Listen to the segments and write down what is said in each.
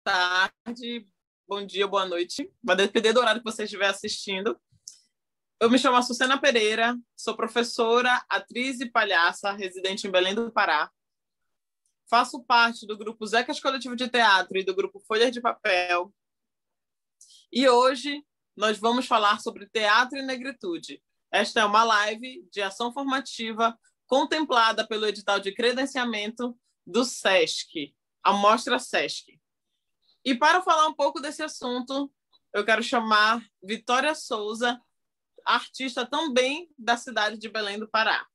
tarde, bom dia, boa noite. Vai depender do horário que você estiver assistindo. Eu me chamo Açucena Pereira, sou professora, atriz e palhaça, residente em Belém do Pará. Faço parte do grupo Zecas Coletivo de Teatro e do grupo Folhas de Papel. E hoje nós vamos falar sobre teatro e negritude. Esta é uma live de ação formativa contemplada pelo edital de credenciamento do SESC, a Mostra SESC. E para falar um pouco desse assunto, eu quero chamar Vitória Souza, artista também da cidade de Belém do Pará.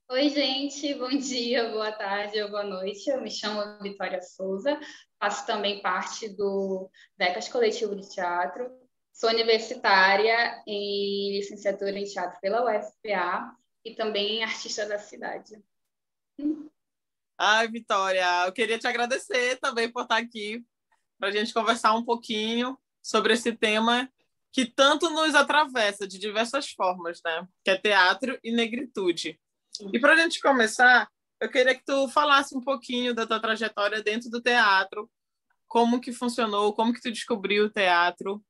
Oi, gente, bom dia, boa tarde ou boa noite. Eu me chamo Vitória Souza, faço também parte do Zecas Coletivo de Teatro, sou universitária em licenciatura em teatro pela UFPA e também artista da cidade. Ai, Vitória, eu queria te agradecer também por estar aqui para a gente conversar um pouquinho sobre esse tema que tanto nos atravessa de diversas formas, né? Que é teatro e negritude. E para a gente começar, eu queria que tu falasse um pouquinho da tua trajetória dentro do teatro, como que funcionou, como que tu descobriu o teatro,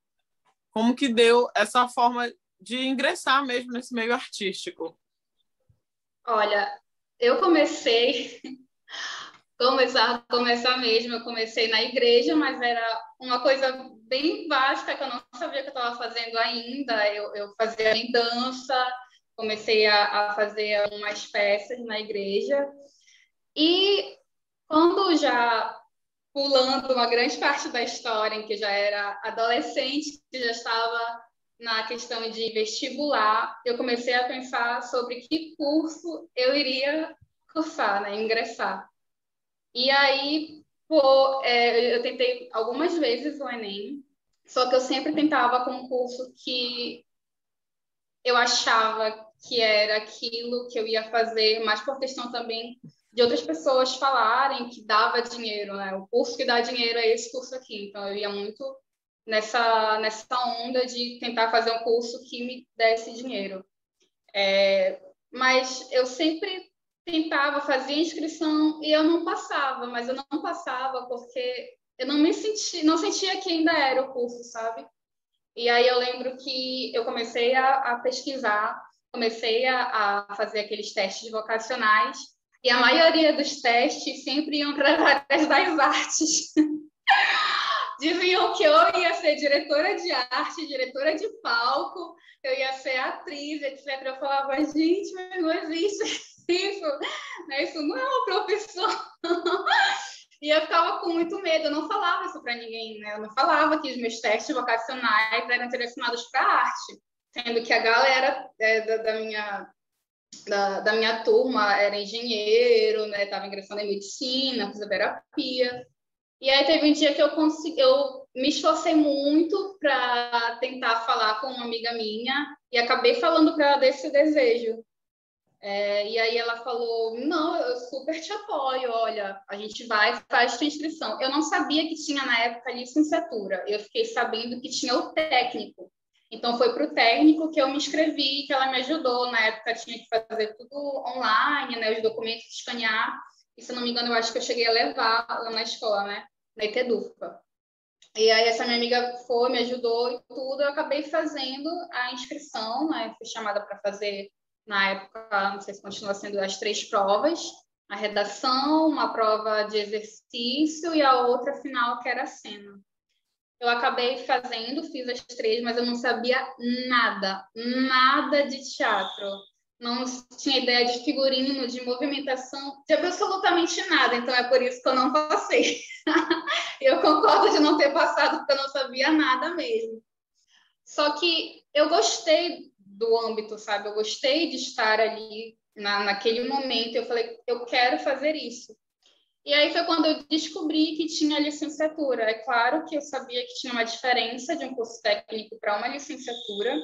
como que deu essa forma de ingressar mesmo nesse meio artístico. Olha, eu começar mesmo, eu comecei na igreja, mas era uma coisa bem básica que eu não sabia que eu estava fazendo ainda. Eu fazia em dança, comecei a fazer umas peças na igreja. E quando já pulando uma grande parte da história, em que já era adolescente, que já estava na questão de vestibular, eu comecei a pensar sobre que curso eu iria cursar, né, ingressar. E aí, eu tentei algumas vezes o Enem, só que eu sempre tentava com um curso que eu achava que era aquilo que eu ia fazer, mas por questão também de outras pessoas falarem que dava dinheiro, né? O curso que dá dinheiro é esse curso aqui. Então, eu ia muito nessa onda de tentar fazer um curso que me desse dinheiro. Mas eu sempre tentava, fazia inscrição e eu não passava, mas eu não passava porque eu não sentia que ainda era o curso, sabe? E aí eu lembro que eu comecei a pesquisar, comecei a fazer aqueles testes vocacionais, e a maioria dos testes sempre iam para as áreas das artes. Diziam que eu ia ser diretora de arte, diretora de palco, eu ia ser atriz, etc. Eu falava, gente, mas não existe isso, né? Isso não é uma profissão. E eu ficava com muito medo, eu não falava isso para ninguém, né? Eu não falava que os meus testes vocacionais eram direcionados para arte, sendo que a galera da minha turma era engenheiro, né? Estava ingressando em medicina, fisioterapia. E aí teve um dia que eu me esforcei muito para tentar falar com uma amiga minha e acabei falando para ela desse desejo. E aí ela falou, não, eu super te apoio, olha, a gente vai, faz tua inscrição. Eu não sabia que tinha na época licenciatura, eu fiquei sabendo que tinha o técnico. Então foi para o técnico que eu me inscrevi, que ela me ajudou. Na época tinha que fazer tudo online, né, os documentos escanear. E se não me engano, eu acho que eu cheguei a levar lá na escola, né, na ETEDUFA. E aí essa minha amiga foi, me ajudou e tudo, eu acabei fazendo a inscrição, né, fui chamada para fazer na época, não sei se continua sendo as 3 provas, a redação, uma prova de exercício e a outra final, que era a cena. Eu acabei fazendo, fiz as 3, mas eu não sabia nada de teatro. Não tinha ideia de figurino, de movimentação, de absolutamente nada. Então é por isso que eu não passei. Eu concordo de não ter passado, porque eu não sabia nada mesmo. Só que eu gostei do âmbito, sabe? Eu gostei de estar ali naquele momento. Eu falei, eu quero fazer isso. E aí foi quando eu descobri que tinha licenciatura. É claro que eu sabia que tinha uma diferença de um curso técnico para uma licenciatura.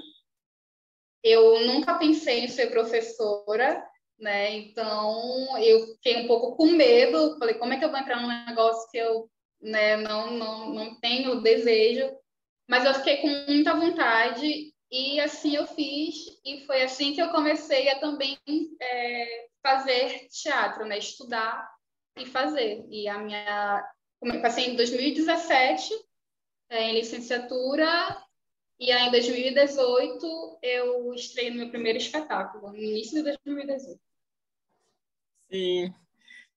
Eu nunca pensei em ser professora, né? Então eu fiquei um pouco com medo. Falei, como é que eu vou entrar num negócio que eu, né, não tenho desejo? Mas eu fiquei com muita vontade e assim eu fiz, e foi assim que eu comecei a também fazer teatro, né? Estudar e fazer. E a minha passei em 2017 em licenciatura, e aí em 2018 eu estreiei no meu primeiro espetáculo, no início de 2018. Sim.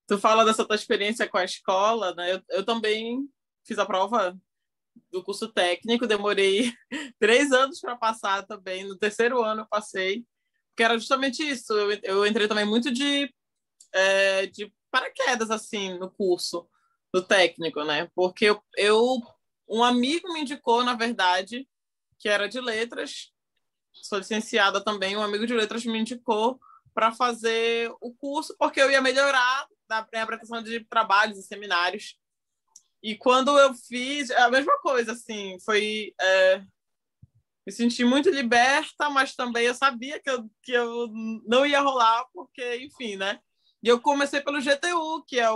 Tu fala dessa tua experiência com a escola, né? Eu também fiz a prova do curso técnico, demorei 3 anos para passar também. No terceiro ano eu passei, porque era justamente isso. Eu entrei também muito de paraquedas, assim, no curso do técnico, né? Porque um amigo me indicou, na verdade, que era de letras, sou licenciada também, um amigo de letras me indicou para fazer o curso, porque eu ia melhorar na apresentação de trabalhos e seminários. E quando eu fiz, a mesma coisa, assim, me senti muito liberta, mas também eu sabia que eu não ia rolar, porque, enfim, né? E eu comecei pelo GTU, que é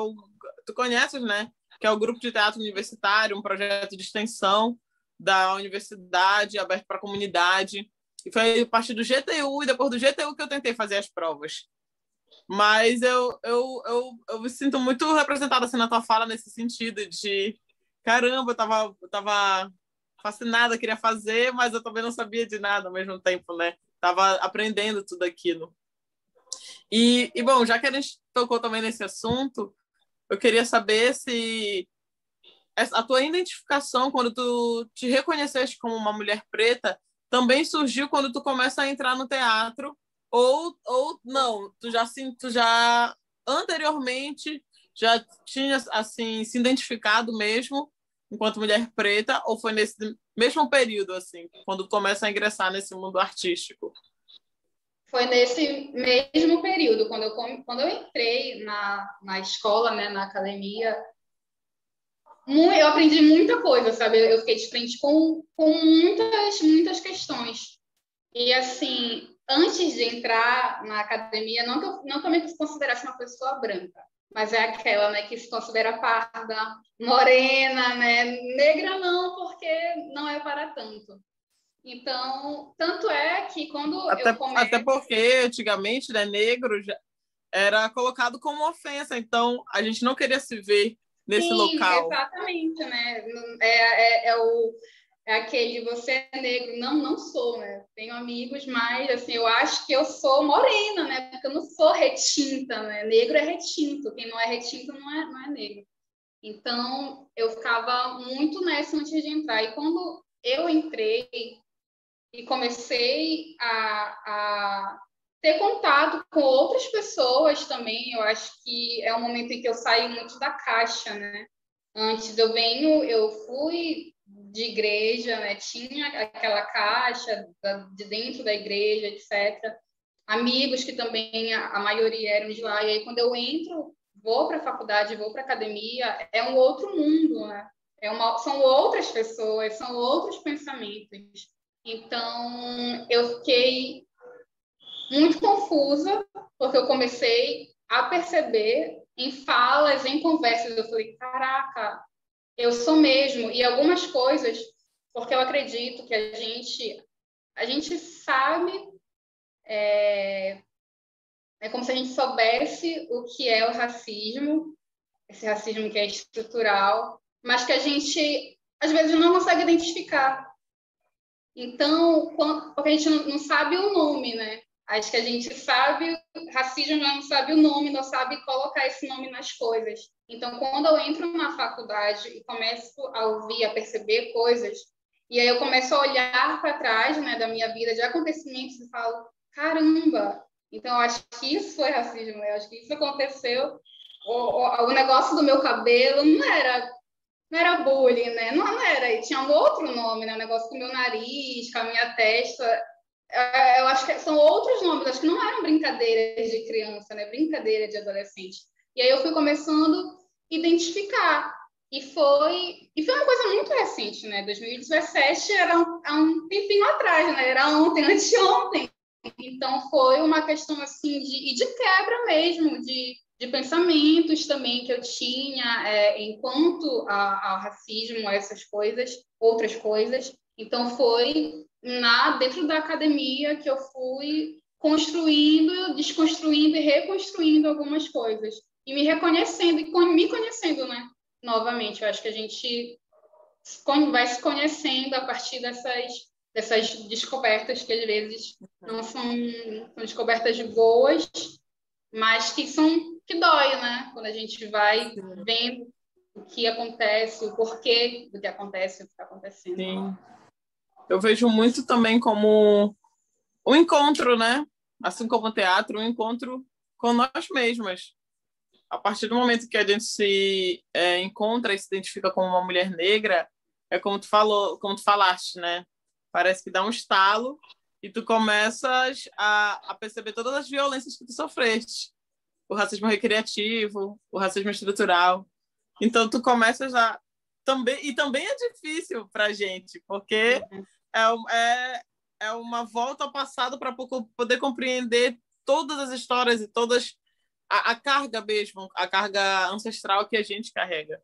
tu conheces, né? Que é o Grupo de Teatro Universitário, um projeto de extensão da universidade, aberto para a comunidade. E foi a partir do GTU, e depois do GTU que eu tentei fazer as provas. Mas eu me sinto muito representada assim, na tua fala, nesse sentido de caramba, eu tava fascinada, queria fazer, mas eu também não sabia de nada ao mesmo tempo, né? Tava aprendendo tudo aquilo. E bom, já que a gente tocou também nesse assunto, eu queria saber se a tua identificação, quando tu te reconheceste como uma mulher preta, também surgiu quando tu começa a entrar no teatro, ou não, tu já anteriormente já tinha assim se identificado mesmo enquanto mulher preta, ou foi nesse mesmo período assim, quando tu começa a ingressar nesse mundo artístico? Foi nesse mesmo período, quando eu entrei na escola, né, na academia, eu aprendi muita coisa, sabe? Eu fiquei de frente com muitas questões. E, assim, antes de entrar na academia, não que eu me considerasse uma pessoa branca, mas é aquela, né, que se considera parda, morena, né? Negra não, porque não é para tanto. Então, tanto é que quando eu começo... Até porque, antigamente, né, negro era colocado como ofensa, então a gente não queria se ver nesse Sim, local. exatamente, né? É aquele, você é negro. Não, não sou, né? Tenho amigos, mas, assim, eu acho que eu sou morena, né? Porque eu não sou retinta, né? Negro é retinto. Quem não é retinto não é negro. Então, eu ficava muito nessa antes de entrar. E quando eu entrei e comecei a ter contato com outras pessoas também, eu acho que é um momento em que eu saio muito da caixa, né? Antes eu fui de igreja, né? Tinha aquela caixa de dentro da igreja, etc. Amigos que também a maioria eram de lá. E aí, quando eu entro, vou para a faculdade, vou para a academia, é um outro mundo, né? São outras pessoas, são outros pensamentos. Então, eu fiquei muito confusa, porque eu comecei a perceber em falas, em conversas, eu falei, caraca, eu sou mesmo. E algumas coisas, porque eu acredito que a gente sabe, é como se a gente soubesse o que é o racismo, esse racismo que é estrutural, mas que a gente, às vezes, não consegue identificar. Então, porque a gente não sabe o nome, né? Acho que a gente sabe, racismo já não sabe o nome, não sabe colocar esse nome nas coisas. Então, quando eu entro na faculdade e começo a ouvir, a perceber coisas, e aí eu começo a olhar para trás, né, da minha vida, de acontecimentos, e falo, caramba! Então, eu acho que isso foi racismo, eu acho que isso aconteceu. O negócio do meu cabelo não era bullying, né? Não era, e tinha um outro nome, né? O negócio com o meu nariz, com a minha testa. Eu acho que são outros nomes, acho que não eram brincadeiras de criança, né? Brincadeira de adolescente. E aí eu fui começando a identificar. E foi uma coisa muito recente, né? 2017 era há um tempinho atrás, né? Era ontem, anteontem. Então foi uma questão assim de quebra mesmo, de pensamentos também que eu tinha enquanto ao racismo, a essas coisas, outras coisas. Então, foi dentro da academia que eu fui construindo, desconstruindo e reconstruindo algumas coisas. E me reconhecendo, e me conhecendo, né? novamente. Eu acho que a gente vai se conhecendo a partir dessas descobertas que, às vezes, não são descobertas boas, mas que dói, né? Quando a gente vai vendo o que acontece, o porquê do que acontece, o que está acontecendo. Sim. Eu vejo muito também como um encontro, né? Assim como o teatro, um encontro com nós mesmas. A partir do momento que a gente se encontra e se identifica como uma mulher negra, é como tu falou, como tu falaste, né? Parece que dá um estalo e tu começas a perceber todas as violências que tu sofreste. O racismo recreativo, o racismo estrutural. Então tu começas a também, e também é difícil para a gente, porque é uma volta ao passado para poder compreender todas as histórias e todas a carga mesmo, a carga ancestral que a gente carrega.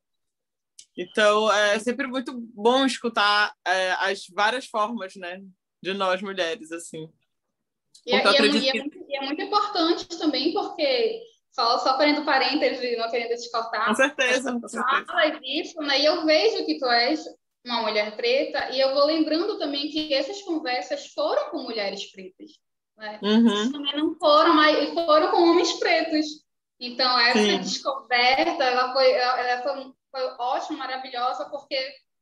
Então, é sempre muito bom escutar as várias formas, né, de nós mulheres, assim. Porque eu acredito que... é muito importante também, porque, só fazendo parênteses, não querendo te cortar, Com certeza, com certeza. Fala disso, né, e eu vejo que tu és uma mulher preta, e eu vou lembrando também que essas conversas foram com mulheres pretas, né? Uhum. Também não foram, mas foram com homens pretos. Então, essa Sim. descoberta, ela foi ótima, maravilhosa, porque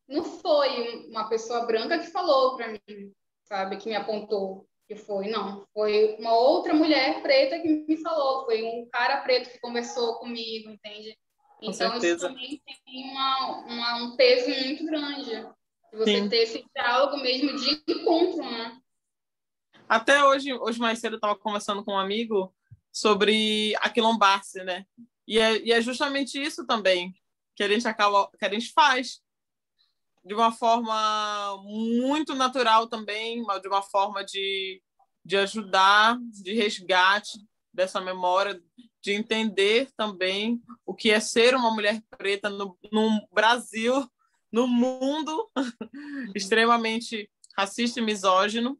não foi uma pessoa branca que falou para mim, sabe, que me apontou que foi, não. Foi uma outra mulher preta que me falou, foi um cara preto que conversou comigo, entende? Então, isso também tem um peso muito grande. Você ter esse diálogo mesmo de encontro, né? Até hoje mais cedo, eu estava conversando com um amigo sobre aquilombar-se, né? E é justamente isso também que a gente faz de uma forma muito natural também, de uma forma de ajudar, de resgate dessa memória, de entender também o que é ser uma mulher preta no Brasil, no mundo extremamente racista e misógino,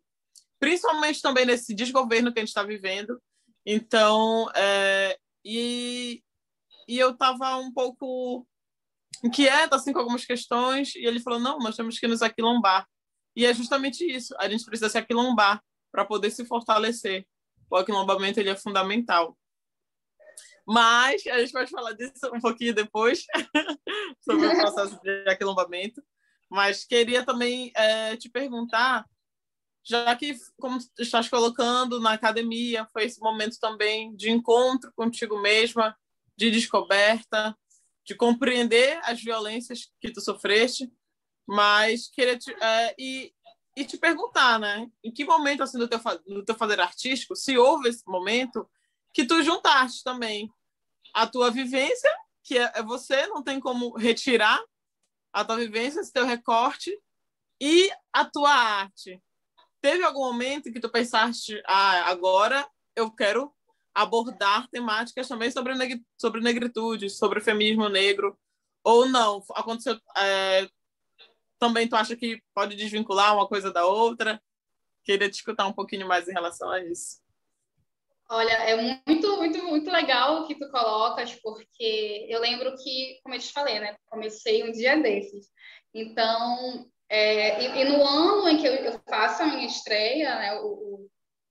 principalmente também nesse desgoverno que a gente está vivendo. Então, e eu estava um pouco inquieta assim, com algumas questões, e ele falou, não, nós temos que nos aquilombar. E é justamente isso, a gente precisa se aquilombar para poder se fortalecer. O aquilombamento ele é fundamental. Mas a gente pode falar disso um pouquinho depois, sobre o processo de aquilombamento. Mas queria também te perguntar, já que, como tu estás colocando na academia, foi esse momento também de encontro contigo mesma, de descoberta, de compreender as violências que tu sofreste, mas queria te perguntar, né? Em que momento assim do teu fazer artístico, se houve esse momento que tu juntaste também a tua vivência, que é você, não tem como retirar a tua vivência, esse teu recorte, e a tua arte. Teve algum momento em que tu pensaste, agora eu quero abordar temáticas também sobre negritude, sobre feminismo negro, ou não? Aconteceu... também tu acha que pode desvincular uma coisa da outra? Queria te escutar um pouquinho mais em relação a isso. Olha, é muito, muito, muito legal o que tu colocas, porque eu lembro que, como eu te falei, né? Comecei um dia desses. Então, e no ano em que eu faço a minha estreia, né?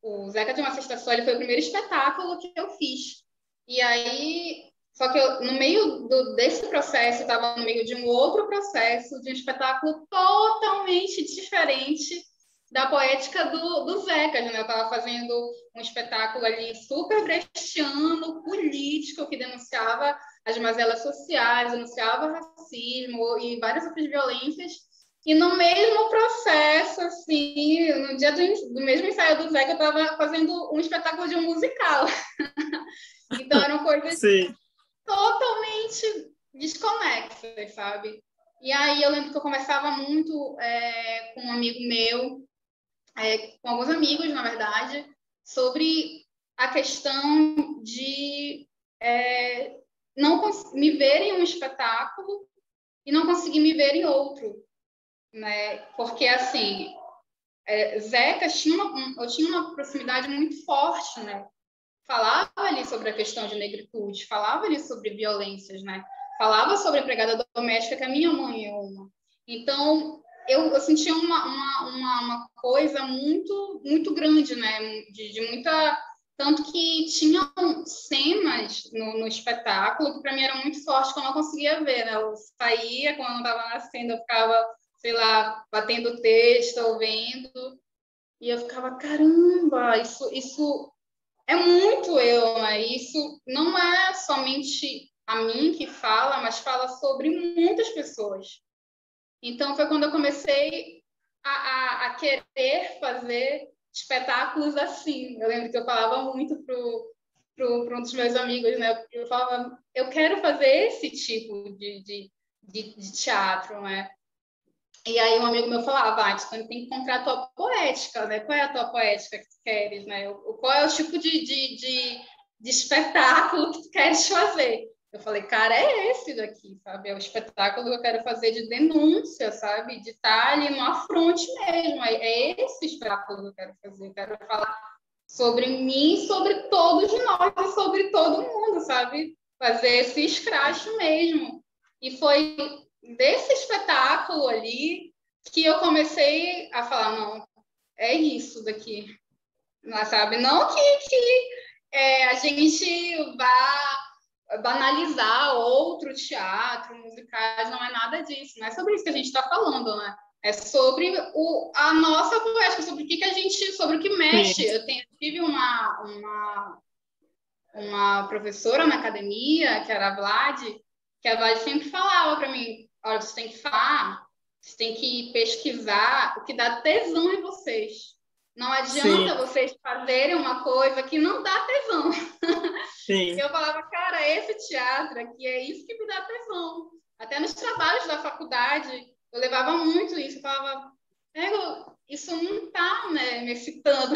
O Zeca de uma Sexta Só, ele foi o primeiro espetáculo que eu fiz. E aí, só que no meio desse processo, eu estava no meio de um outro processo, de um espetáculo totalmente diferente da poética do Zeca, né? Eu estava fazendo um espetáculo ali super brechiano, político, que denunciava as mazelas sociais, denunciava racismo e várias outras violências. E no mesmo processo, assim, no dia do mesmo ensaio do Zeca, eu estava fazendo um espetáculo de um musical. Então, eram coisas totalmente desconexas, sabe? E aí eu lembro que eu conversava muito com um amigo meu, com alguns amigos, na verdade, sobre a questão de não me ver em um espetáculo e não conseguir me ver em outro, né? Porque, assim, Zeca eu tinha uma proximidade muito forte, né? Falava ali sobre a questão de negritude, falava ali sobre violências, né? falava sobre empregada doméstica, que a minha mãe é uma. Então, eu sentia uma coisa muito, muito grande, né? De muita... Tanto que tinham cenas no espetáculo que para mim eram muito fortes, que eu não conseguia ver, né? Eu saía, quando eu não estava nascendo, eu ficava, sei lá, batendo texto, ou vendo, e eu ficava, caramba, isso é muito eu, né? Isso não é somente a mim que fala, mas fala sobre muitas pessoas. Então, foi quando eu comecei a querer fazer espetáculos assim. Eu lembro que eu falava muito para um dos meus amigos, né? Eu falava, eu quero fazer esse tipo de teatro, né? E aí um amigo meu falava, tu tem que encontrar a tua poética, né? Qual é a tua poética que tu queres, né? Qual é o tipo de espetáculo que tu queres fazer? Eu falei, cara, é esse daqui, sabe? É o espetáculo que eu quero fazer de denúncia, sabe? De estar ali no afronte mesmo. É esse espetáculo que eu quero fazer. Eu quero falar sobre mim, sobre todos nós, sobre todo mundo, sabe? Fazer esse escracho mesmo. E foi desse espetáculo ali que eu comecei a falar, não, é isso daqui, sabe? Não que a gente vá banalizar outro teatro, musicais, não é nada disso, não é sobre isso que a gente está falando, né? É sobre a nossa poética, sobre o que a gente, sobre o que mexe. Sim. Eu tive uma professora na academia, que era a Vlad, que a Vlad sempre falava para mim, olha, você tem que falar, você tem que pesquisar o que dá tesão em vocês. Não adianta Sim. vocês fazerem uma coisa que não dá tesão. Sim. Eu falava, cara, esse teatro aqui é isso que me dá tesão. Até nos trabalhos da faculdade, eu levava muito isso. Eu falava, isso não está, né, me excitando,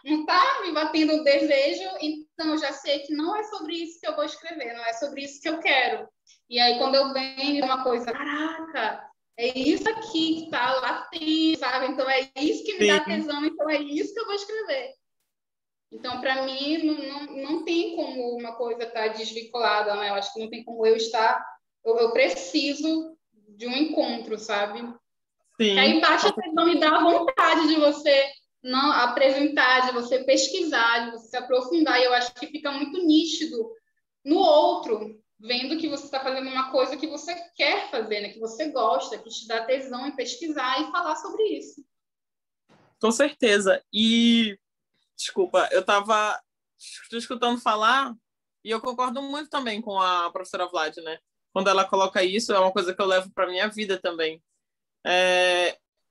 não está me batendo o desejo, então eu já sei que não é sobre isso que eu vou escrever, não é sobre isso que eu quero. E aí, quando eu venho uma coisa, caraca, é isso aqui que está latente, sabe? Então é isso que me dá Sim. tesão, então é isso que eu vou escrever. Então, para mim, não tem como uma coisa estar desvinculada, né? Eu acho que não tem como eu estar... Eu preciso de um encontro, sabe? Que Sim. aí bate a tesão e dá a vontade de você não apresentar, de você pesquisar, de você se aprofundar. E eu acho que fica muito nítido no outro, vendo que você está fazendo uma coisa que você quer fazer, né? Que você gosta, que te dá tesão em pesquisar e falar sobre isso. Com certeza. E, desculpa, eu estava escutando falar e eu concordo muito também com a professora Vlad, né? Quando ela coloca isso, é uma coisa que eu levo para minha vida também.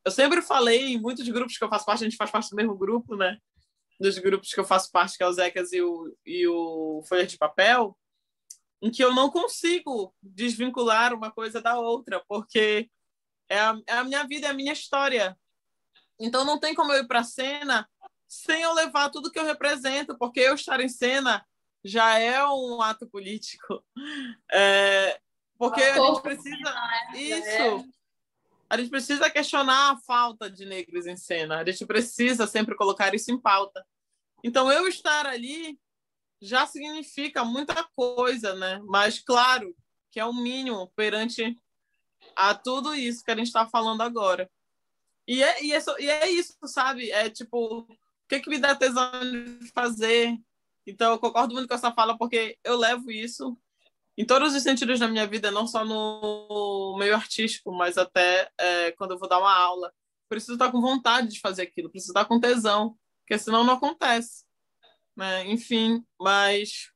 Eu sempre falei em muitos grupos que eu faço parte, a gente faz parte do mesmo grupo, né? Dos grupos que eu faço parte, que é o Zecas e o Folha de Papel, em que eu não consigo desvincular uma coisa da outra, porque é a minha vida, é a minha história. Então não tem como eu ir para a cena sem eu levar tudo que eu represento, porque eu estar em cena já é um ato político. Porque a gente precisa... Isso. A gente precisa questionar a falta de negros em cena. A gente precisa sempre colocar isso em pauta. Então, eu estar ali já significa muita coisa, né? Mas, claro, que é o mínimo perante a tudo isso que a gente está falando agora. E é isso, sabe? É tipo, o que me dá tesão de fazer? Então, eu concordo muito com essa fala, porque eu levo isso em todos os sentidos da minha vida, não só no meio artístico, mas até quando eu vou dar uma aula. Preciso estar com vontade de fazer aquilo, preciso estar com tesão, porque senão não acontece. Né? Enfim, mas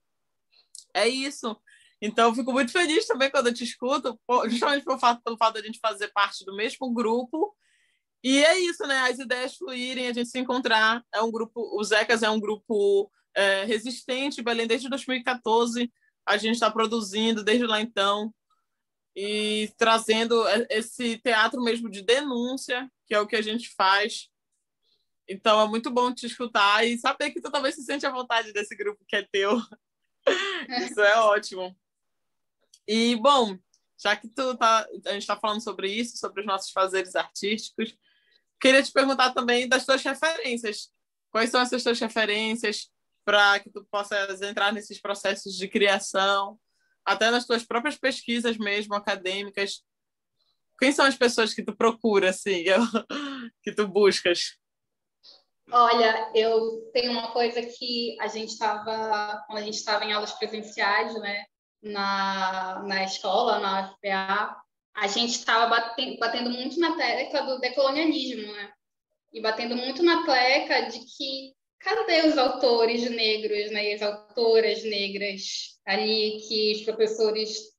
é isso. Então, eu fico muito feliz também quando eu te escuto, justamente pelo fato de a gente fazer parte do mesmo grupo. E é isso, né? As ideias fluírem, a gente se encontrar. É um grupo, o Zecas é um grupo resistente, Belém, desde 2014. A gente está produzindo desde lá então e trazendo esse teatro mesmo de denúncia, que é o que a gente faz. Então é muito bom te escutar e saber que tu também se sente à vontade desse grupo que é teu. Isso é ótimo. E, bom, já que a gente está falando sobre isso, sobre os nossos fazeres artísticos, queria te perguntar também das tuas referências. Quais são essas tuas referências para que tu possas entrar nesses processos de criação? até nas tuas próprias pesquisas mesmo, acadêmicas, quem são as pessoas que tu procura, assim, que tu buscas? Olha, eu tenho uma coisa que quando a gente estava em aulas presenciais, né, na escola, na UFPA, a gente estava batendo muito na tecla do decolonialismo, né? E batendo muito na tecla de que cadê os autores negros, né, e as autoras negras ali que os professores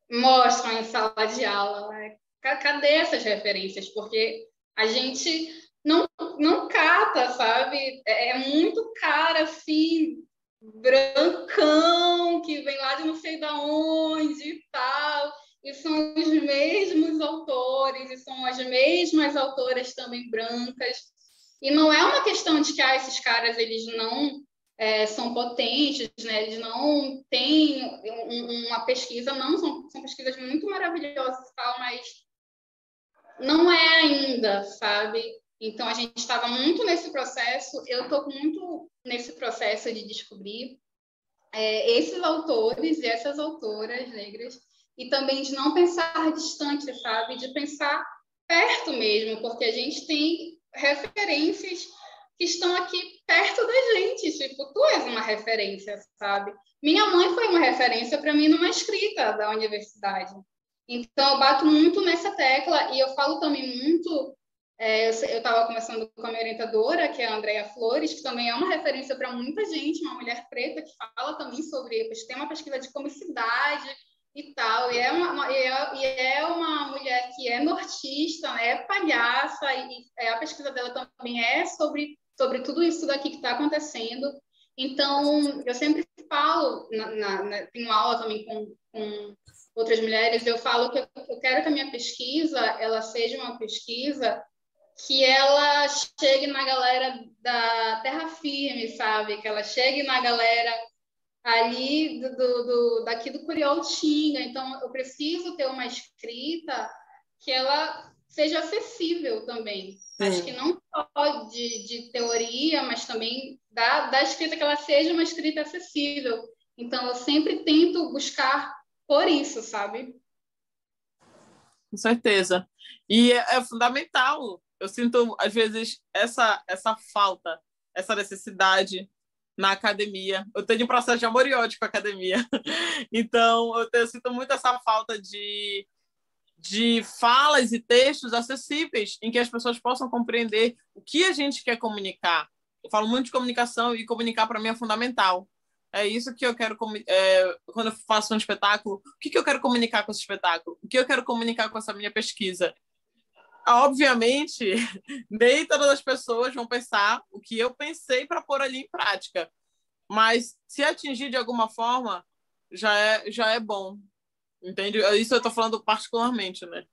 mostram em sala de aula, né? Cadê essas referências? Porque a gente não cata, sabe? É muito cara, assim, brancão, que vem lá de não sei da onde e tal. E são os mesmos autores, e são as mesmas autoras também brancas. E não é uma questão de que esses caras eles não são potentes, né? Eles não têm uma pesquisa, não, são pesquisas muito maravilhosas e tal, mas não é ainda, sabe? Então, a gente estava muito nesse processo, eu estou muito nesse processo de descobrir esses autores e essas autoras negras, e também de não pensar distante, sabe? De pensar perto mesmo, porque a gente tem referências que estão aqui perto da gente, tipo, tu és uma referência, sabe? Minha mãe foi uma referência para mim numa escrita da universidade. Então, eu bato muito nessa tecla e eu falo também muito. Eu estava conversando com a minha orientadora, que é a Andrea Flores, que também é uma referência para muita gente, uma mulher preta que fala também sobre, tem uma pesquisa de comicidade e tal, e é uma mulher que é nortista, né, é palhaça, e a pesquisa dela também é sobre tudo isso daqui que está acontecendo. Então, eu sempre falo, tenho aula também com outras mulheres, eu falo que eu quero que a minha pesquisa ela seja uma pesquisa que ela chegue na galera da terra firme, sabe? Que ela chegue na galera ali daqui do Curioltinga. Então, eu preciso ter uma escrita que ela seja acessível também. Sim. Acho que não só de teoria, mas também da escrita, que ela seja uma escrita acessível. Então, eu sempre tento buscar por isso, sabe? Com certeza. E é fundamental. Eu sinto, às vezes, essa falta, essa necessidade na academia. Eu tenho um processo de amor e ódio com a academia. Então, eu sinto muito essa falta de falas e textos acessíveis em que as pessoas possam compreender o que a gente quer comunicar. Eu falo muito de comunicação e comunicar, para mim, é fundamental. É isso que eu quero, quando eu faço um espetáculo, o que eu quero comunicar com esse espetáculo? O que eu quero comunicar com essa minha pesquisa? Obviamente, nem todas as pessoas vão pensar o que eu pensei para pôr ali em prática, mas se atingir de alguma forma, já é bom, entende? Isso eu estou falando particularmente, né?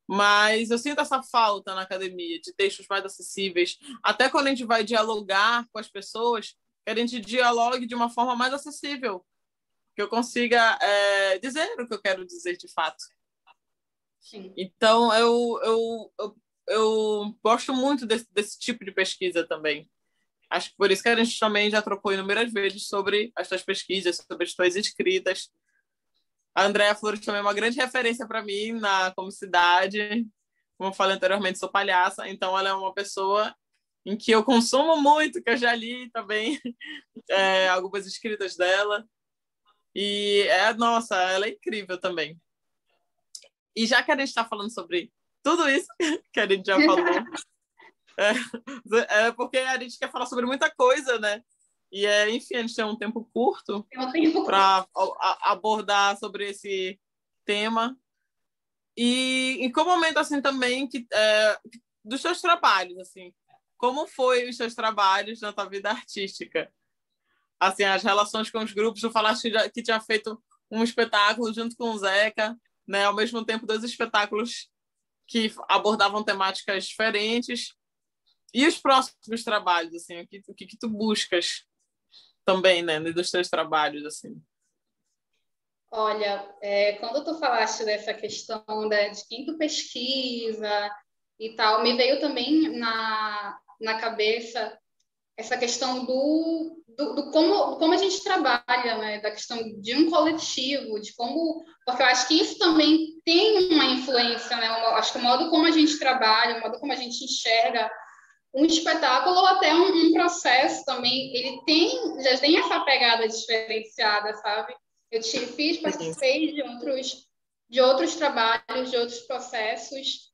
Mas eu sinto essa falta na academia de textos mais acessíveis, até quando a gente vai dialogar com as pessoas, que a gente dialogue de uma forma mais acessível, que eu consiga dizer o que eu quero dizer de fato. Sim. Então, eu gosto muito desse tipo de pesquisa também. Acho que por isso que a gente também já trocou inúmeras vezes sobre as tuas pesquisas, sobre as tuas escritas. A Andrea Flores também é uma grande referência para mim na comicidade. Como eu falei anteriormente, sou palhaça, então ela é uma pessoa em que eu consumo muito, que eu já li também algumas escritas dela. E, nossa, ela é incrível também. E já que a gente está falando sobre tudo isso que a gente já falou, porque a gente quer falar sobre muita coisa, né? E, enfim, a gente tem um tempo curto para abordar sobre esse tema. E em qual momento, assim, também, dos seus trabalhos, assim, como foi os seus trabalhos na tua vida artística? Assim, as relações com os grupos, tu falaste que tinha feito um espetáculo junto com o Zeca, né? Ao mesmo tempo, 2 espetáculos que abordavam temáticas diferentes. E os próximos trabalhos, assim, o que tu buscas também, né, dos teus trabalhos, assim? Olha, quando tu falaste dessa questão de quem tu pesquisa e tal, me veio também na cabeça essa questão como a gente trabalha, né? Da questão de um coletivo, de como... Porque eu acho que isso também tem uma influência, né? Acho que o modo como a gente trabalha, o modo como a gente enxerga um espetáculo ou até um processo também, ele já tem essa pegada diferenciada, sabe? Participei de outros trabalhos, de outros processos,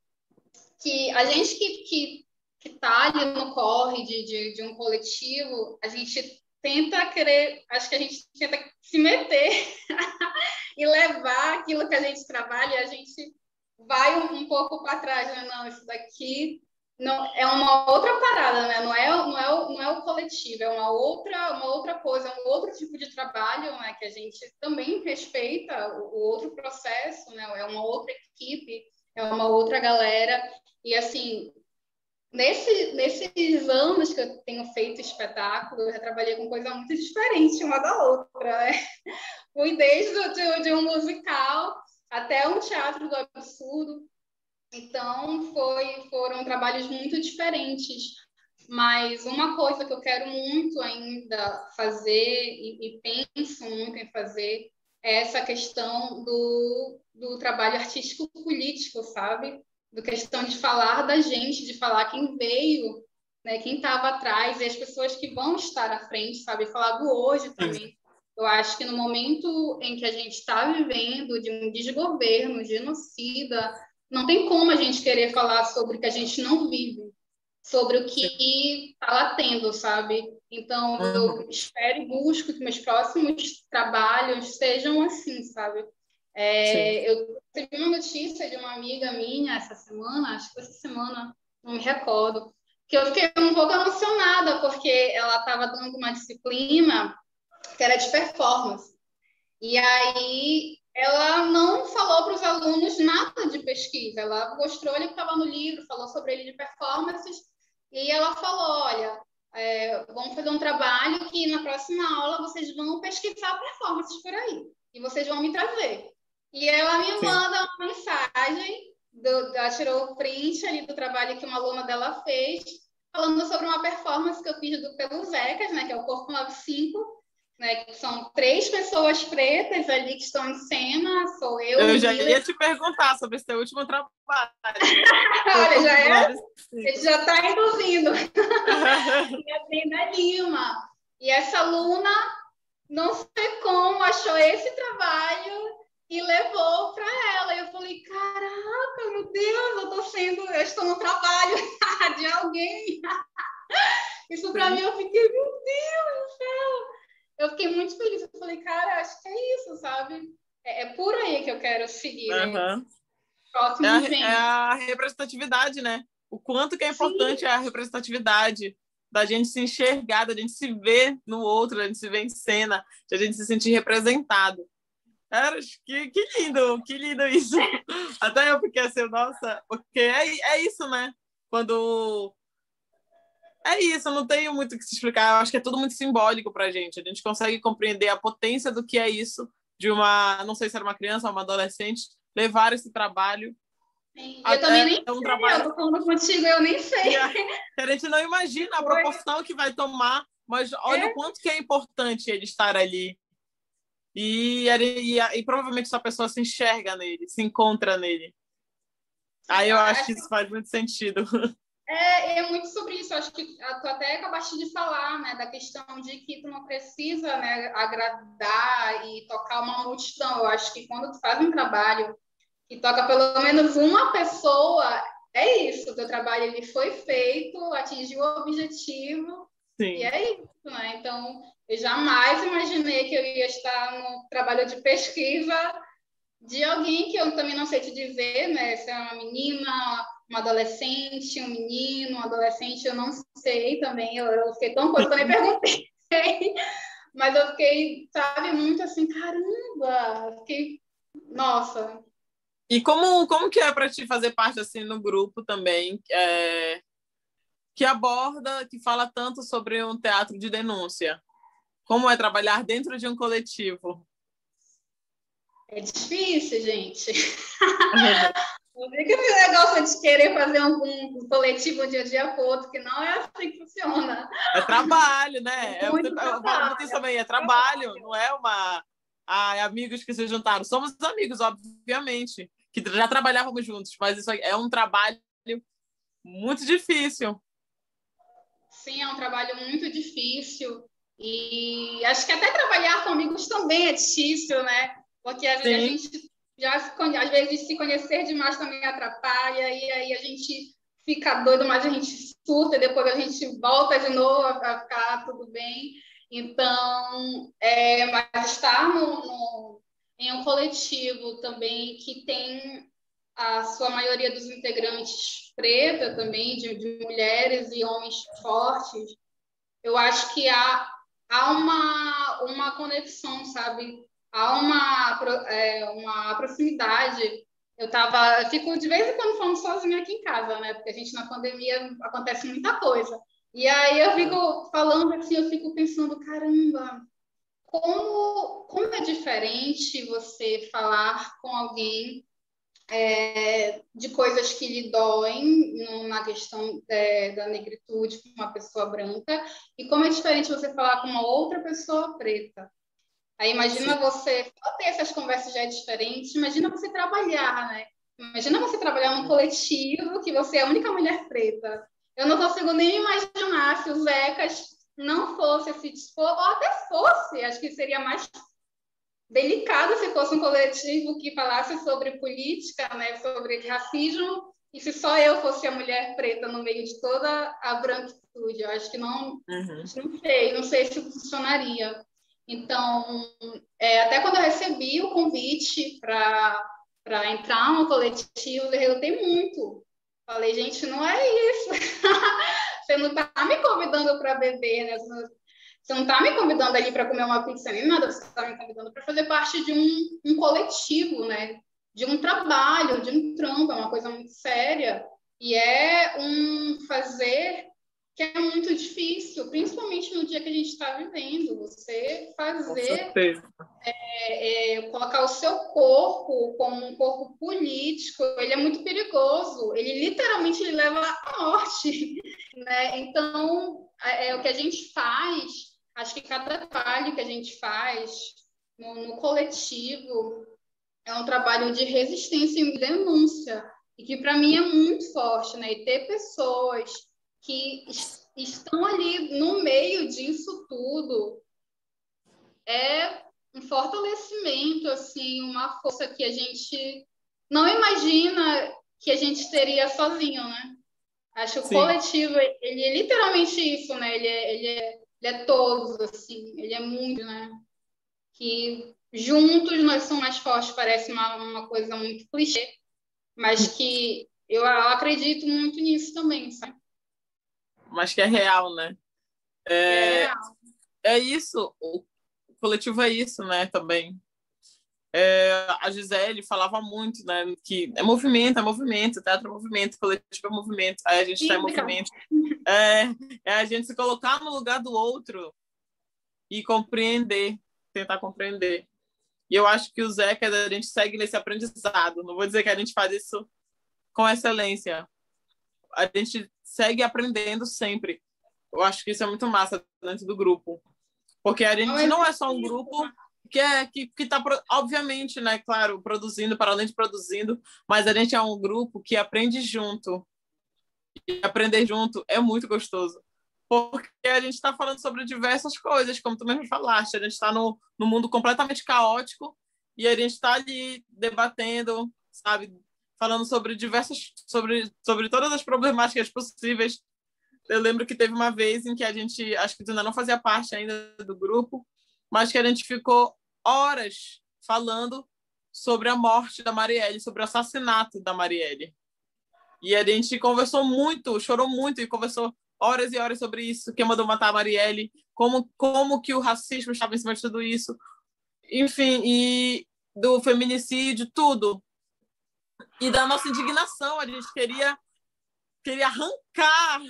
que a gente que está ali no corre de um coletivo, a gente acho que a gente tenta se meter e levar aquilo que a gente trabalha, e a gente vai um pouco para trás, né? Não, isso daqui não é uma outra parada, né? Não é o coletivo, é uma outra coisa, um outro tipo de trabalho, né? Que a gente também respeita o outro processo, né? É uma outra equipe, é uma outra galera. E assim, nesses anos que eu tenho feito espetáculo, eu já trabalhei com coisa muito diferente uma da outra, né? Fui desde de um musical até um teatro do absurdo. Então, foram trabalhos muito diferentes. Mas uma coisa que eu quero muito ainda fazer e penso muito em fazer é essa questão do trabalho artístico-político, sabe? Do questão de falar da gente, de falar quem veio, né? Quem estava atrás e as pessoas que vão estar à frente, sabe? Falar do hoje também. Eu acho que no momento em que a gente está vivendo de um desgoverno, genocida, não tem como a gente querer falar sobre o que a gente não vive, sobre o que está latendo, sabe? Então, eu espero e busco que meus próximos trabalhos sejam assim, sabe? Eu recebi uma notícia de uma amiga minha essa semana, acho que foi essa semana, não me recordo, que eu fiquei um pouco emocionada, porque ela estava dando uma disciplina que era de performance. E aí ela não falou para os alunos nada de pesquisa, ela mostrou ele que estava no livro, falou sobre ele de performances, e ela falou, olha, vamos fazer um trabalho que na próxima aula vocês vão pesquisar performances por aí, e vocês vão me trazer. E ela me manda uma mensagem, ela tirou o print ali do trabalho que uma aluna dela fez, falando sobre uma performance que eu fiz pelos ECAs, né, que é o Corpo 95, né, que são 3 pessoas pretas ali que estão em cena, sou eu. Eu já ia te perguntar sobre esse teu último trabalho. Olha, ele já está induzindo. E a Brenda Lima. E essa aluna, não sei como, achou esse trabalho e levou para ela. E eu falei, caraca, meu Deus, eu estou no trabalho de alguém. Isso para mim, eu fiquei, meu Deus do céu. Eu fiquei muito feliz. Eu falei, cara, acho que é isso, sabe? É por aí que eu quero seguir, né? Próximo é a representatividade, né? O quanto que é importante a representatividade, da gente se enxergar, da gente se ver no outro, da gente se ver em cena, da gente se sentir representado. Cara, que lindo isso. Até eu fiquei assim, nossa, porque é isso, né? Quando... É isso, eu não tenho muito o que se explicar. Eu acho que é tudo muito simbólico pra gente. A gente consegue compreender a potência do que é isso de uma, não sei se era uma criança ou uma adolescente, levar esse trabalho. Eu também nem sei, trabalho... eu tô falando contigo, eu nem sei. A gente não imagina a proporção que vai tomar, mas olha o quanto que é importante ele estar ali. E provavelmente essa pessoa se enxerga nele, se encontra nele. Aí eu acho que isso faz muito sentido. É muito sobre isso. Acho que tu até acabaste de falar, né, da questão de que tu não precisa, né, agradar e tocar uma multidão. Eu acho que quando tu faz um trabalho que toca pelo menos uma pessoa, é isso. O teu trabalho ele foi feito, atingiu o objetivo. Sim. E é isso, né? Então, eu jamais imaginei que eu ia estar no trabalho de pesquisa de alguém que eu também não sei te dizer, né? Se é uma menina, uma adolescente, um menino, um adolescente, eu não sei também. Eu fiquei tão coisa que eu nem perguntei. Mas eu fiquei, sabe, muito assim, caramba! Fiquei, nossa. E como que é para ti fazer parte assim no grupo também, que aborda, que fala tanto sobre um teatro de denúncia? Como é trabalhar dentro de um coletivo? É difícil, gente. Não fica esse negócio de querer fazer um coletivo de um dia para o outro, que não é assim que funciona. É trabalho, né? Muito Eu falo muito isso também, é trabalho, não é uma... amigos que se juntaram. Somos amigos, obviamente, que já trabalhávamos juntos, mas isso é um trabalho muito difícil. Sim, é um trabalho muito difícil. E acho que até trabalhar com amigos também é difícil, né? Porque a Sim. gente às vezes se conhecer demais também atrapalha, e aí a gente fica doido, mas a gente surta e depois a gente volta de novo a ficar tudo bem. Então, mas estar em um coletivo também que tem a sua maioria dos integrantes preta também, de mulheres e homens fortes, eu acho que há uma conexão, sabe? Há uma proximidade. Eu fico de vez em quando falando sozinha aqui em casa, né? Porque a gente na pandemia acontece muita coisa. E aí eu fico falando assim, eu fico pensando, caramba, como é diferente você falar com alguém de coisas que lhe doem na questão da negritude com uma pessoa branca, e como é diferente você falar com uma outra pessoa preta. Aí imagina Sim. você, só ter essas conversas já é diferente, imagina você trabalhar, né? Imagina você trabalhar num coletivo que você é a única mulher preta. Eu não consigo nem imaginar se os ECAs não fosse se dispor, ou até fosse, acho que seria mais delicado se fosse um coletivo que falasse sobre política, né, sobre racismo, e se só eu fosse a mulher preta no meio de toda a branquitude. Eu acho que não sei se funcionaria. Então, até quando eu recebi o convite para entrar no coletivo, eu relutei muito. Falei, gente, não é isso. Você não está me convidando para beber, né? Você não está me convidando ali para comer uma pizza nem nada, você está me convidando para fazer parte de um coletivo, né? De um trabalho, de um trampo, é uma coisa muito séria. E é um fazer que é muito difícil, principalmente no dia que a gente está vivendo. Você Com fazer, certeza. colocar o seu corpo como um corpo político, ele é muito perigoso. Ele literalmente leva à morte, né? Então, o que a gente faz, acho que cada trabalho que a gente faz no coletivo é um trabalho de resistência e denúncia, e que para mim é muito forte, né? E ter pessoas que estão ali no meio disso tudo é um fortalecimento, assim, uma força que a gente não imagina que a gente teria sozinho, né? Acho que o Sim. coletivo, ele é literalmente isso, né? Ele é todos, assim, ele é muito, né? Que juntos nós somos mais fortes, parece uma coisa muito clichê, mas que eu acredito muito nisso também, sabe? Mas que é real, né? Que é É, real. é isso, o coletivo é isso, né, também. A Gisele falava muito, né, que é movimento, teatro é movimento, coletivo é movimento, aí a gente está em Física. movimento. É a gente se colocar no lugar do outro e compreender, tentar compreender. E eu acho que o Zeca, a gente segue nesse aprendizado. Não vou dizer que a gente faz isso com excelência. A gente segue aprendendo sempre. Eu acho que isso é muito massa dentro do grupo. Porque a gente não é só um grupo que está, obviamente, né, claro, produzindo, para além de produzindo, mas a gente é um grupo que aprende junto. E aprender junto é muito gostoso. Porque a gente está falando sobre diversas coisas, como tu mesmo falaste, a gente está no mundo completamente caótico e a gente está ali debatendo, sabe, falando sobre sobre todas as problemáticas possíveis. Eu lembro que teve uma vez em que a gente, acho que tu ainda não fazia parte ainda do grupo, mas que a gente ficou horas falando sobre a morte da Marielle, sobre o assassinato da Marielle. E a gente conversou muito, chorou muito e conversou horas e horas sobre isso, quem mandou matar a Marielle, como que o racismo estava em cima de tudo isso, enfim, e do feminicídio, tudo. E da nossa indignação, a gente queria arrancar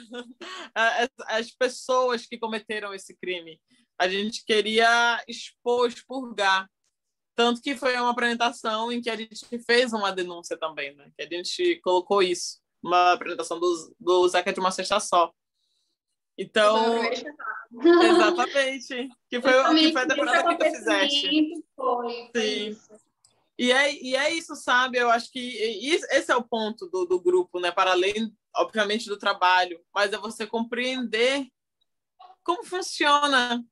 as pessoas que cometeram esse crime. A gente queria expor, expurgar. Tanto que foi uma apresentação em que a gente fez uma denúncia também, né? Que a gente colocou isso, uma apresentação do Zeca de uma Sexta Só. Então, exatamente, que foi a temporada que tu fizeste. Foi Sim. isso. E é isso, sabe? Eu acho que esse é o ponto do grupo, né? Para além, obviamente, do trabalho, mas é você compreender como funciona,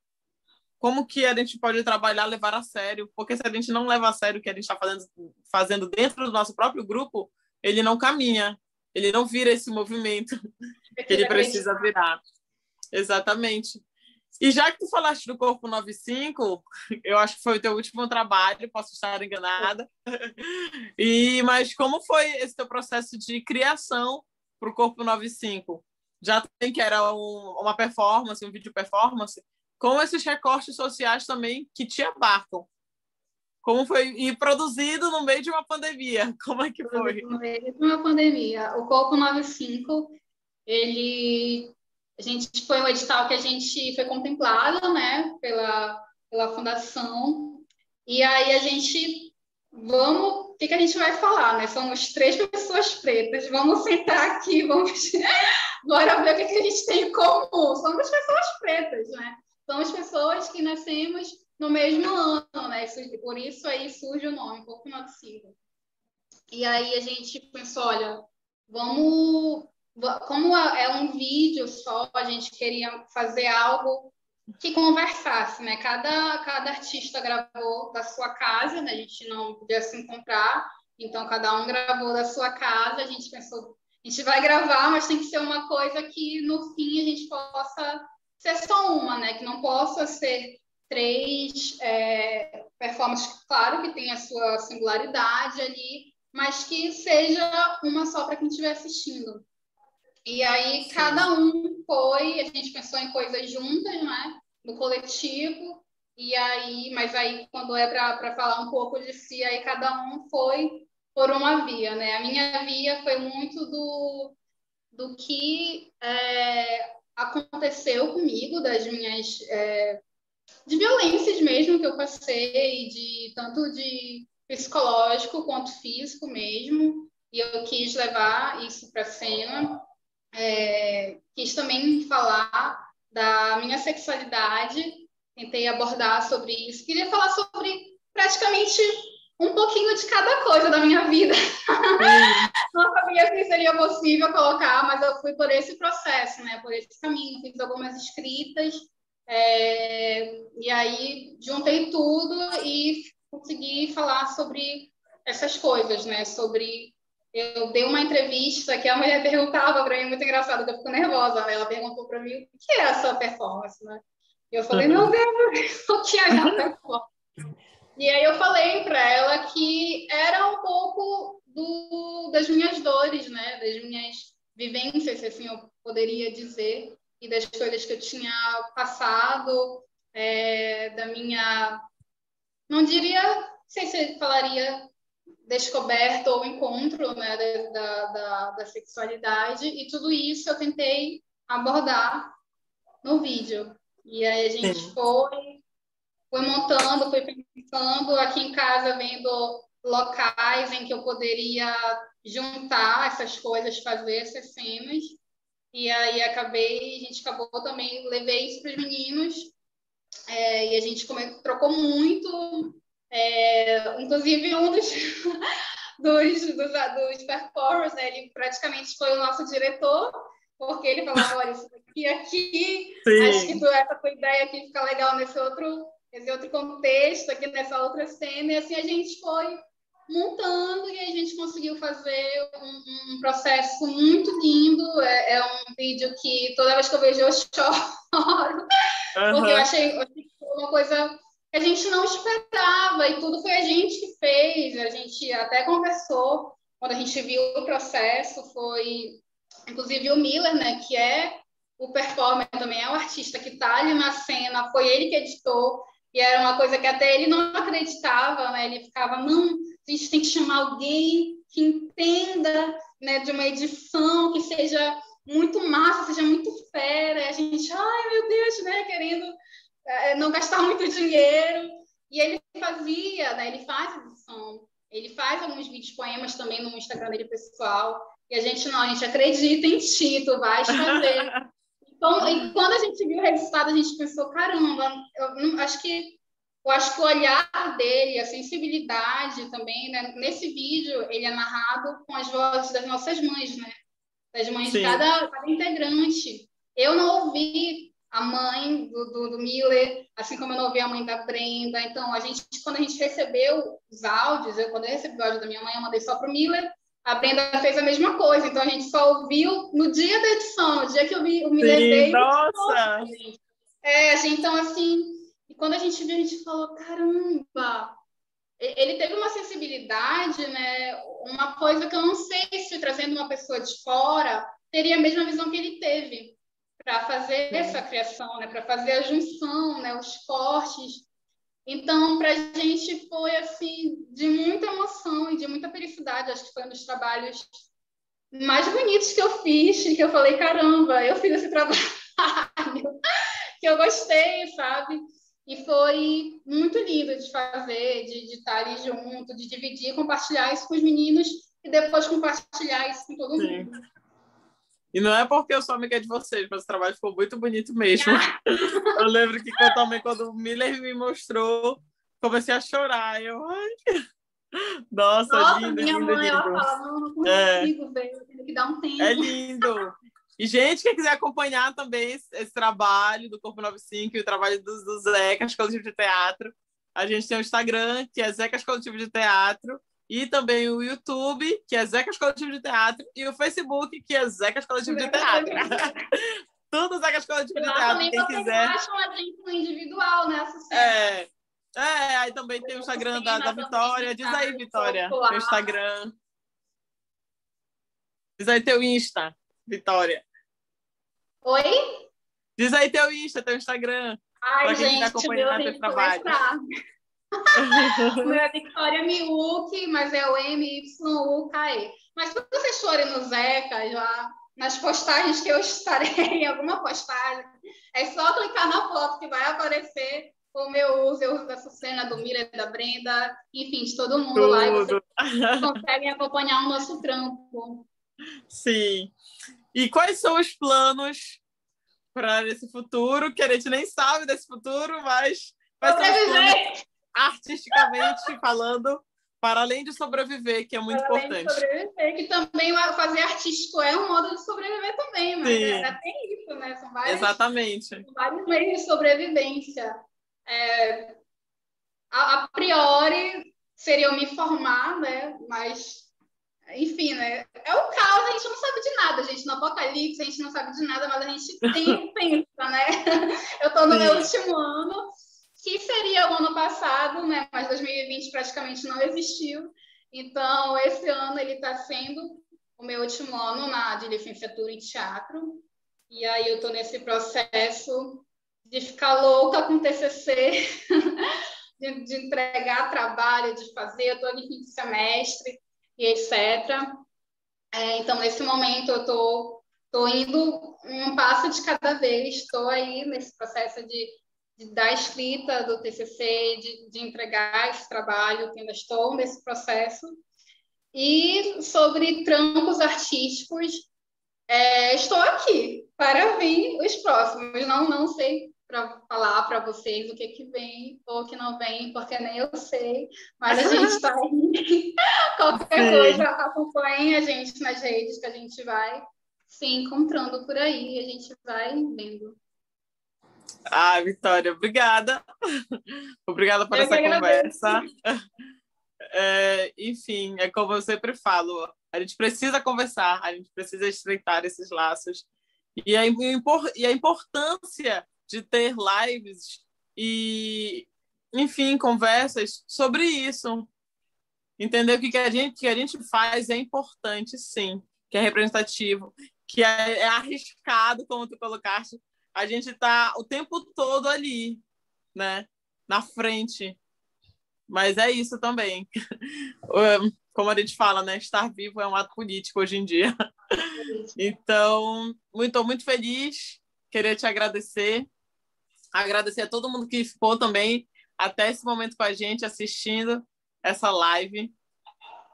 como que a gente pode trabalhar, levar a sério, porque se a gente não leva a sério o que a gente está fazendo dentro do nosso próprio grupo, ele não caminha, ele não vira esse movimento que ele precisa virar. Exatamente. E já que tu falaste do Corpo 95, eu acho que foi o teu último trabalho, posso estar enganada. Mas como foi esse teu processo de criação para o Corpo 95? Já tem que era uma performance, um vídeo performance, com esses recortes sociais também que te abarcam. Como foi? E produzido no meio de uma pandemia. Como é que foi? No meio de uma pandemia. O Corpo 95, foi um edital que a gente foi contemplado, né, pela fundação. E aí o que a gente vai falar, né? Somos 3 pessoas pretas, vamos sentar aqui, bora ver o que a gente tem em comum. Somos pessoas pretas, né? Somos pessoas que nascemos no mesmo ano, né? Por isso aí surge o nome, Corpo 95. E aí a gente pensou, olha, como é um vídeo só, a gente queria fazer algo que conversasse, né? Cada artista gravou da sua casa, né? A gente não podia se encontrar, então cada um gravou da sua casa. A gente pensou, a gente vai gravar, mas tem que ser uma coisa que no fim a gente possa ser só uma, né? Que não possa ser 3 performances, claro que tem a sua singularidade ali, mas que seja uma só para quem estiver assistindo. E aí, sim, cada um a gente pensou em coisas juntas, né? No coletivo, mas aí, quando é para falar um pouco de si, aí cada um foi por uma via, né? A minha via foi muito do que aconteceu comigo, das minhas... de violências mesmo que eu passei, tanto de psicológico quanto físico mesmo, e eu quis levar isso para a cena. Quis também falar da minha sexualidade, tentei abordar sobre isso, queria falar sobre praticamente um pouquinho de cada coisa da minha vida. Não sabia se seria possível colocar, mas eu fui por esse processo, né? Por esse caminho, fiz algumas escritas, e aí juntei tudo e consegui falar sobre essas coisas, né? Eu dei uma entrevista que a mulher perguntava para mim, muito engraçado, que eu fico nervosa, né? Ela perguntou para mim o que é a sua performance, né? E eu falei, meu Deus, o que é a minha performance? E aí eu falei para ela que era um pouco das minhas dores, né? Das minhas vivências, assim eu poderia dizer, e das coisas que eu tinha passado, da minha... Não diria, não sei se eu falaria descoberta ou encontro, né, da sexualidade, e tudo isso eu tentei abordar no vídeo. E aí a gente foi montando, foi pensando aqui em casa, vendo locais em que eu poderia juntar essas coisas, fazer essas cenas, e aí a gente acabou também, levei isso para os meninos, e a gente trocou muito, inclusive um dos performers, né? Ele praticamente foi o nosso diretor, porque ele falava, olha, isso aqui, acho que essa tua ideia aqui fica legal nesse outro contexto, aqui nessa outra cena, e assim a gente foi montando e a gente conseguiu fazer um processo muito lindo. É um vídeo que toda vez que eu vejo eu choro, porque eu achei uma coisa que a gente não esperava, e tudo foi a gente que fez. A gente até conversou quando a gente viu o processo, foi inclusive o Miller, né, que é o performer, também é o artista que está ali na cena, foi ele que editou, e era uma coisa que até ele não acreditava, né? Ele ficava, não, a gente tem que chamar alguém que entenda, né, de uma edição que seja muito massa, seja muito fera. E a gente, ai meu Deus, né, querendo não gastar muito dinheiro. E ele fazia, né? Ele faz edição, ele faz alguns vídeos, poemas também no Instagram dele pessoal. E a gente não, a gente acredita em ti, tu vais fazer. Então, e quando a gente viu o resultado, a gente pensou, caramba, eu acho que o olhar dele, a sensibilidade também, né? Nesse vídeo, ele é narrado com as vozes das nossas mães, né? Das mães de Sim. cada integrante. Eu não ouvi a mãe do Miller, assim como eu não ouvi a mãe da Brenda. Então, quando a gente recebeu os áudios, quando eu recebi o áudio da minha mãe, eu mandei só para o Miller, a Brenda fez a mesma coisa. Então, a gente só ouviu no dia da edição, no dia que o Miller Sim, veio. nossa! Então, assim, e quando a gente viu, a gente falou, caramba, ele teve uma sensibilidade, né? Uma coisa que eu não sei se trazendo uma pessoa de fora teria a mesma visão que ele teve para fazer essa criação, né? Para fazer a junção, né? Os cortes. Então, para a gente foi assim de muita emoção e de muita felicidade. Acho que foi um dos trabalhos mais bonitos que eu fiz e que eu falei, caramba, eu fiz esse trabalho que eu gostei, sabe? E foi muito lindo de fazer, de estar ali junto, de dividir, compartilhar isso com os meninos e depois compartilhar isso com todo mundo. Sim. E não é porque eu sou amiga de vocês, mas o trabalho ficou muito bonito mesmo. Eu lembro que quando o Miller me mostrou, comecei a chorar. Nossa, lindo, minha lindo, mãe, ela lindo. fala, não consigo ver, eu tenho que dar um tempo. É lindo. E, gente, quem quiser acompanhar também esse trabalho do Corpo 95 e o trabalho dos Zecas Coletivo de Teatro, a gente tem o Instagram, que é Zecas Coletivo de Teatro, e também o YouTube, que é Zecas Coletivo de Teatro, e o Facebook, que é Zecas Coletivo de Teatro. Tudo Zecas Coletivo de Teatro, Também quem vocês quiser. acham a gente no individual, né, Açucena? Aí também tem o Instagram da Vitória. Diz aí, Vitória, teu Instagram. Diz aí teu Insta, Vitória. Oi? Diz aí teu Insta, teu Instagram. Ai, pra quem quiser gente, meu, acompanhar tem teu que trabalho. O meu é Victoria Miyuki, mas é o MYUKE. Mas se vocês forem no Zeca, lá nas postagens que eu estarei, em alguma postagem, é só clicar na foto que vai aparecer o meu uso, eu uso da Sucena, do Miller, da Brenda, enfim, de todo mundo Tudo. lá, e vocês conseguem acompanhar o nosso trampo. Sim. E quais são os planos para esse futuro? Que a gente nem sabe desse futuro, mas Sobreviver! Artisticamente falando, para além de sobreviver, que é muito importante. Além de sobreviver, que também fazer artístico é um modo de sobreviver também, mas tem isso, né? São vários meios de sobrevivência. A priori seria eu me formar, né? Mas, enfim, né? É o caos, a gente não sabe de nada, gente. No apocalipse, a gente não sabe de nada, mas a gente pensa, né? Eu estou no meu último ano, que seria o ano passado, né? Mas 2020 praticamente não existiu. Então, esse ano ele está sendo o meu último ano de licenciatura em teatro. E aí eu estou nesse processo de ficar louca com TCC, de entregar trabalho, de fazer. Eu estou no fim de semestre e etc. Então, nesse momento, eu estou indo um passo de cada vez. Estou aí nesse processo da escrita do TCC, de entregar esse trabalho, que ainda estou nesse processo. E sobre trampos artísticos, estou aqui para vir os próximos. Não sei para falar para vocês o que vem ou o que não vem, porque nem eu sei, mas a gente está aí. Qualquer coisa, acompanhe a gente nas redes, que a gente vai se encontrando por aí, a gente vai vendo. Vitória, obrigada. Obrigada por essa conversa. Enfim, é como eu sempre falo, a gente precisa conversar, a gente precisa estreitar esses laços. E a importância de ter lives e, enfim, conversas sobre isso. Entender que a gente faz é importante, sim, que é representativo, que é arriscado, como tu colocaste. A gente está o tempo todo ali, né? Na frente. Mas é isso também. Como a gente fala, né? Estar vivo é um ato político hoje em dia. Então, estou muito feliz. Queria te agradecer. Agradecer a todo mundo que ficou também até esse momento com a gente, assistindo essa live.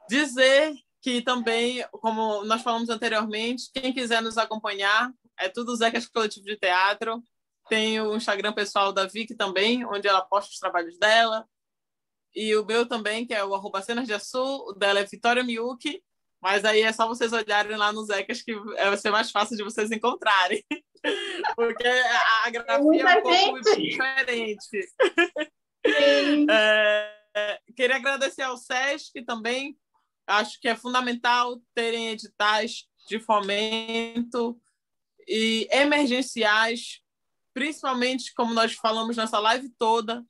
Dizer que também, como nós falamos anteriormente, quem quiser nos acompanhar, é tudo Zecas Coletivo de Teatro. Tem o Instagram pessoal da Vicky também, onde ela posta os trabalhos dela. E o meu também, que é o @cenasdeaçu, o dela é Vitória Miyuki. Mas aí é só vocês olharem lá no Zecas que vai ser mais fácil de vocês encontrarem. Porque a grafia é um pouco diferente. Queria agradecer ao SESC também. Acho que é fundamental terem editais de fomento e emergenciais, principalmente, como nós falamos nessa live toda,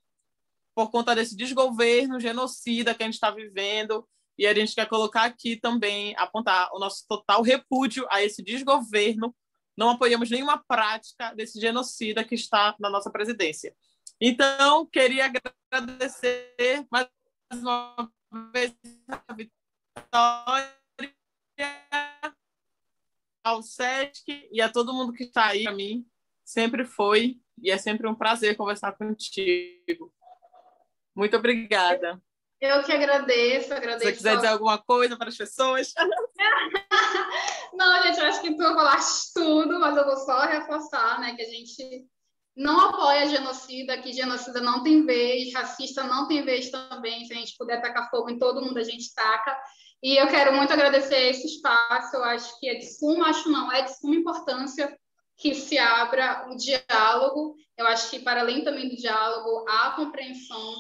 por conta desse desgoverno genocida que a gente está vivendo, e a gente quer colocar aqui também, apontar o nosso total repúdio a esse desgoverno. Não apoiamos nenhuma prática desse genocida que está na nossa presidência. Então, queria agradecer mais uma vez a Vitória, ao SESC e a todo mundo que está aí. Para mim, sempre foi e é sempre um prazer conversar contigo. Muito obrigada. Eu que agradeço. Se você quiser dizer alguma coisa para as pessoas. Não, gente, eu acho que tu falaste tudo, mas eu vou só reforçar, né, que a gente não apoia genocida, que genocida não tem vez, racista não tem vez também. Se a gente puder tacar fogo em todo mundo, a gente taca. E eu quero muito agradecer esse espaço. Eu acho que é de suma importância que se abra o diálogo. Eu acho que, para além também do diálogo, há compreensão.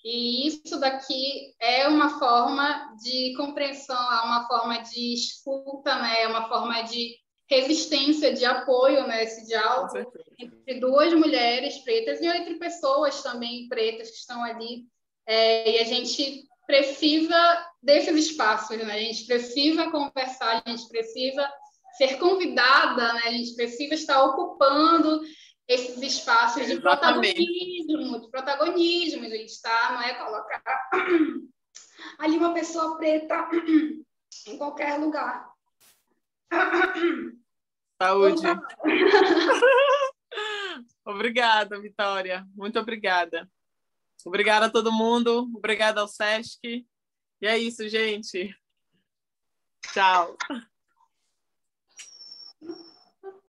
E isso daqui é uma forma de compreensão, é uma forma de escuta, né? É uma forma de resistência, de apoio, né? Esse diálogo entre duas mulheres pretas e entre pessoas também pretas que estão ali. E a gente precisa desses espaços, né? A gente precisa conversar, a gente precisa ser convidada, né? A gente precisa estar ocupando esses espaços de protagonismo, a gente está, não é colocar ali uma pessoa preta em qualquer lugar. Saúde. Obrigada, Vitória. Muito obrigada. Obrigada a todo mundo. Obrigada ao SESC. E é isso, gente. Tchau.